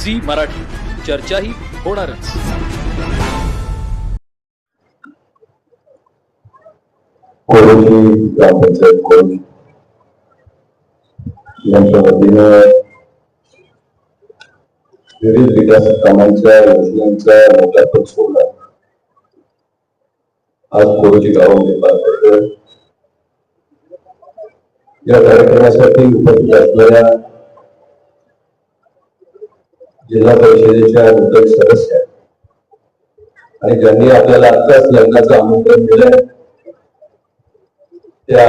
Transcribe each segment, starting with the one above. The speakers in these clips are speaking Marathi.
झी मराठी, चर्चाही होणारच. कोरोची ग्रामपंचायत कोरोची यांच्या वतीने विविध विकास कामांच्या योजनांचा लोकार्पण सोहळा आज कोरोची गावामध्ये पार पडतोय. या कार्यक्रमासाठी उपस्थित असलेल्या जिल्हा परिषदेच्या नूतन सदस्य आणि ज्यांनी आपल्याला आत्ताच लग्नाचं आमंत्रण दिलंय त्या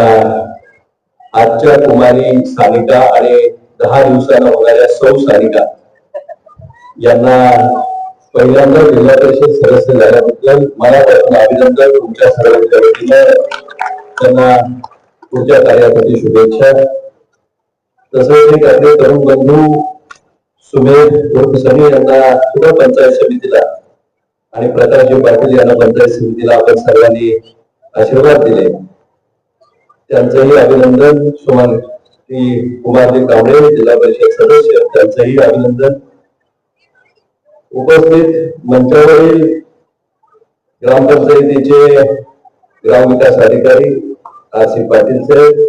आजच्या कुमारी सानिका आणि 10 दिवसांना होणाऱ्या सौ सानिका यांना पहिल्यांदा जिल्हा परिषद सदस्य झाल्याबद्दल मनापासून अभिनंदन. तुमच्या सर्वांच्या वतीने त्यांना पुढच्या कार्यासाठी शुभेच्छा. तसंच एक आपले तरुण बंधू सुमेध उर्फ सनी यांना सुद्धा पंचायत समितीला आणि प्रकाशजी पाटील यांना पंचायत समितीला आपण सर्वांनी आशीर्वाद दिले. त्यांचंही अभिनंदन. श्री कुमारजी कांबळे जिल्हा परिषद सदस्य त्यांचंही अभिनंदन. उपस्थित मंचावरील ग्रामपंचायतीचे ग्राम विकास अधिकारी आर.सी. पाटील साहेब,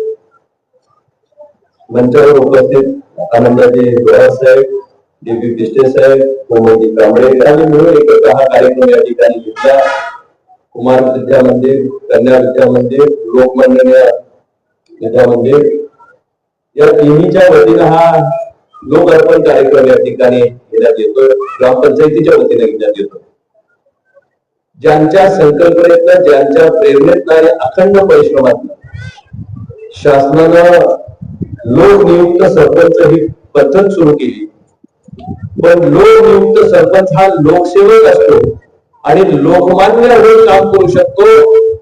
मंचावर उपस्थित आनंदाजी गोरा साहेब, डी.पी. पिस्टे साहेब, कोमलजी कांबळे यांनी मिळून एकत्र हा कार्यक्रम या ठिकाणी घेतला. कुमार विद्या मंदिर, कन्या विद्या मंदिर, लोकमान्य विद्या मंदिर या तिन्हीच्या वतीने हा लोकार्पण कार्यक्रम या ठिकाणी घेण्यात येतो. ग्रामपंचायतीच्या वतीने घेण्यात येतो. ज्यांच्या संकल्पनेतनं, ज्यांच्या प्रेरणेतनं आणि अखंड परिश्रमातनं शासनानं लोकनियुक्त सरपंच ही पद्धत सुरू केली. पण लोकनियुक्त सरपंच हा लोकसेवक असतो आणि लोकमान्य होऊन काम करू शकतो.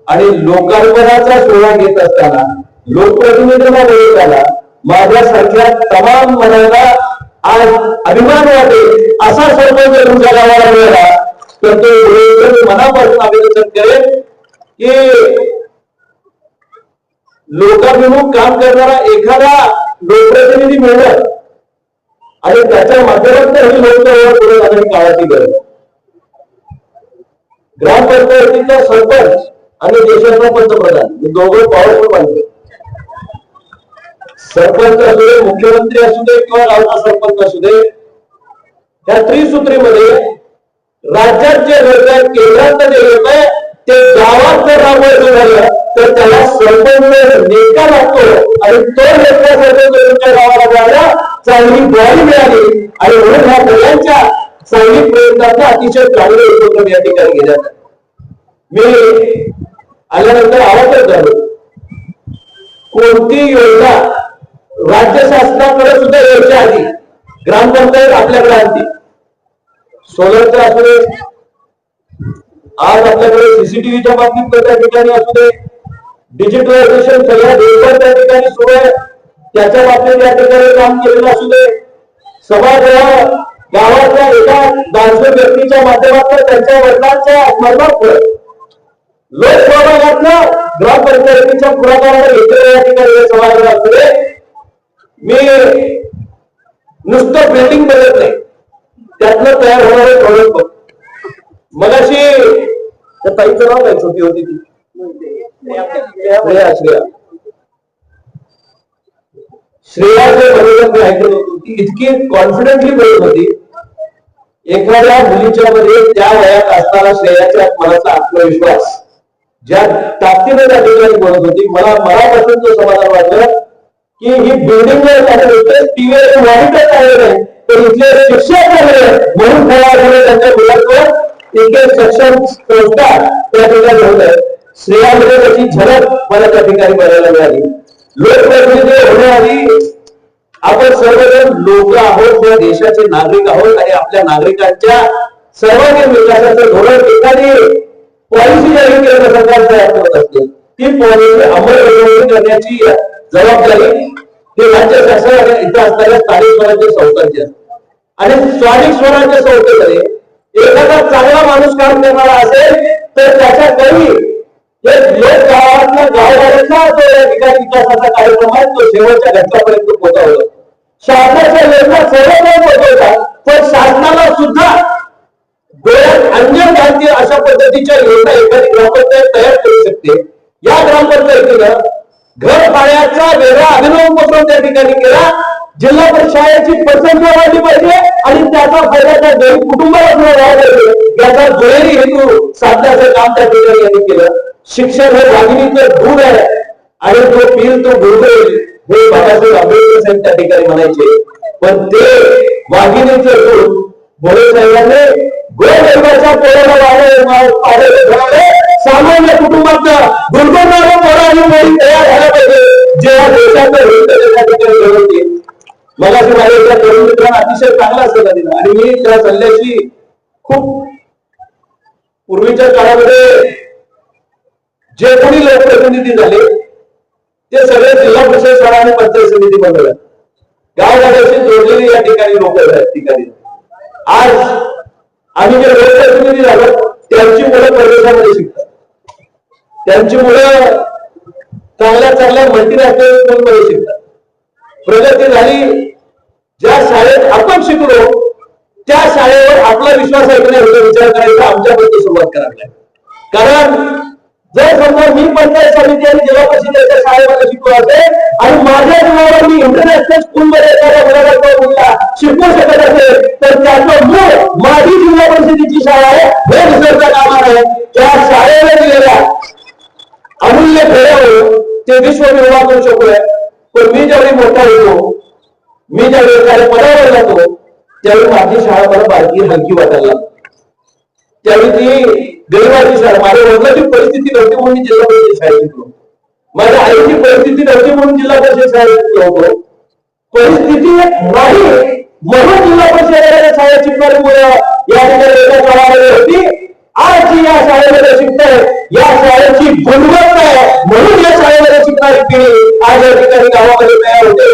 आणि लोकार्पणाचा सोहळा घेत असताना लोकप्रतिनिधींना बोलताना माझ्यासारख्या तमाम मनाला आज अभिमान वाटेल असा सरपंच तुमच्या गावाला मिळाला तर तो मनापासून अभिनंदन करेल की लोकाभिमुख काम करणारा एखादा लोकप्रतिनिधी मिळणार आणि त्याच्या माध्यमातून ही लोकसेवा पुढे जाण्याची काळाची गरज. ग्रामपंचायतीचा सरपंच आणि देशाचा पंतप्रधान हे दोघं पॉवरफुल मानले. सरपंच असू दे, मुख्यमंत्री असू दे किंवा गावचा सरपंच असू दे, त्या त्रिसूत्रीमध्ये राज्यात जे घडतंय, केंद्रात जे घडतंय ते गावात जर राबवायचं झालं तर त्याला सरपंच नेता लागतो आणि तो नेता सरपंच तुमच्या गावाला जायला चांगली बॉडी मिळाली आणि म्हणून ह्या सगळ्यांच्या चांगली प्रयत्नांचा अतिशय चांगले उपक्रम या ठिकाणी घेण्यात आले. मी आल्यानंतर आवाजच झालो कोणती योजना राज्य शासनाकडे सुद्धा यायच्या आधी ग्रामपंचायत आपल्याकडे आणते. सोलरचं असू दे, आज आपल्याकडे सीसीटीव्हीच्या बाबतीत त्या ठिकाणी असू दे, डिजिटलायझेशन सगळ्या देशात त्या ठिकाणी सुरू आहे त्याच्या बाबतीत या ठिकाणी काम केलेलं असू दे. समाज गावातल्या एका दानशूर व्यक्तीच्या माध्यमातून त्यांच्या वडिलांच्या स्मरणार्थ लोकसहभागातनं ग्रामपंचायतीच्या पुढाकाराने घेतलेल्या या ठिकाणी समाजाला असू दे. मी नुसतं बिल्डिंग बघत नाही, त्यातनं तयार होणारे प्रोडक्ट. मगाशी त्या ताईचं नाव काय, छोटी होती ती श्रेयाचे बरोबर मी ऐकलं होतं. ती इतकी कॉन्फिडेंटली बोलत होती. एखाद्या मुलीच्या मध्ये त्या वयात असताना श्रेयाच्या मनाचा आत्मविश्वास ज्या ताकदीने त्या ठिकाणी बोलत होती, मला मनापासून तो समाधान वाटलं की ही बिल्डिंग टीव्हीवर मॉनिटर आहे नाही तर इथले शिक्षक म्हणून त्यांच्या मुलांवर एक सक्षम संस्था त्या ठिकाणी होत आहे. श्रेयामध्ये त्याची झलक मला त्या ठिकाणी बघायला मिळाली. लोकप्रतिनिधी होण्याआधी आपण सर्वजण लोक आहोत, या देशाचे नागरिक आहोत आणि आपल्या नागरिकांच्या सर्वांगीण विकासाचं धोरण एखादी पॉलिसी जाहीर केंद्र सरकार तयार करत असते. ती पॉलिसी अंमलबजावणी करण्याची जबाबदारी हे राज्य शासन आणि इथं असणाऱ्या स्थानिक स्वराज्य संस्थांची असते. आणि स्थानिक स्वराज्य संस्थेमध्ये एखादा चांगला माणूस काम करणारा असेल तर त्याच्या घरी लोक गावातल्या गाववाल्यांना जो विकासाचा कार्यक्रम आहे तो शेवटच्या घटकापर्यंत पोहोचवला. शासनाच्या योजना सर्व पोहोचवतात पण शासनाला सुद्धा डोळ्यात अंजन घालतील अशा पद्धतीच्या योजना एखादी ग्रामपंचायत तयार करू शकते. या ग्रामपंचायतीनं घर पाण्याचा वेगळा अभिनव उपक्रम त्या ठिकाणी केला. जिल्हा परिषदेची पसंती वाढली पाहिजे आणि त्याचा फायदा त्या गरीब कुटुंबाला सुद्धा व्हायला पाहिजे याचा दुहेरी हेतू साधण्याचं काम त्या ठिकाणी यांनी केलं. शिक्षण हे वाघिणीचं दूध आहे आणि तो पिल तो गुळगुळेल हे बाबासाहेब आंबेडकर साहेब त्या ठिकाणी म्हणायचे. पण ते वाघिणीचं दूध भोळे साहेबांनी गोरगरिबाच्या पोराला सामान्य कुटुंबातलं गुणगुणणारं पोरं आणि मुली तयार झाला पाहिजे जेव्हा देशाचं हित त्या ठिकाणी घडवते. मला असं माझ्या एका तरुण मित्रांना अतिशय चांगला सल्ला दिला आणि मी त्या सल्ल्याची खूप पूर्वीच्या काळामध्ये जे कोणी लोकप्रतिनिधी झाले ते सगळे जिल्हा परिषद शाळा आणि पंचायत समिती मंडळ गावगाड्याशी जोडलेली या ठिकाणी लोक आहेत. ठिकाणी आज आम्ही जे लोकप्रतिनिधी झालो त्यांची मुलं परदेशामध्ये शिकतात. त्यांची मुलं चांगल्या चांगल्या मल्टीनॅशनल स्कूलमध्ये शिकतात. प्रगती झाली. ज्या शाळेत आपण शिकलो त्या शाळेवर आपला विश्वास आहे की नाही याचा विचार करायचा आमच्याबद्दल सुरुवात करावी लागेल. कारण जर समजा मी पंचायत समिती आणि जिल्हा परिषदेच्या शाळेमध्ये शिकलो असेल आणि माझ्या जीवावर मी इंटरनॅशनल स्कूलमध्ये एखाद्या मुलाला शिकवू शकत असेल तर त्याचं मूळ माझी जिल्हा परिषदेची शाळा आहे हे विसरता कामा नये. त्या शाळेला दिलेल्या अमूल्य फेऱ्यावर ते विश्व निर्माण करू शकतोय. पण मी ज्यावेळी मोठा होतो मी ज्यावेळी एखाद्या पदावर जातो त्यावेळी माझी शाळा मला बारकी हलकी वाटायला लागते. त्यावेळी ती गरिबाची शाळा माझ्या वडिलांची परिस्थिती नव्हती म्हणून मी जिल्हा परिषद शाळेत शिकलो. माझ्या आईची परिस्थिती नव्हती म्हणून जिल्हा परिषद शाळेत शिकलो होतो. परिस्थिती नाही म्हणून जिल्हा परिषद शाळेत शिकणारी मुलं या ठिकाणी एका शाळेमध्ये होती. आज जी या शाळेमध्ये शिकताय या शाळेची गुणवत्ता आहे म्हणून या शाळेमध्ये शिकणारी पिढी आज या ठिकाणी गावामध्ये तयार होते.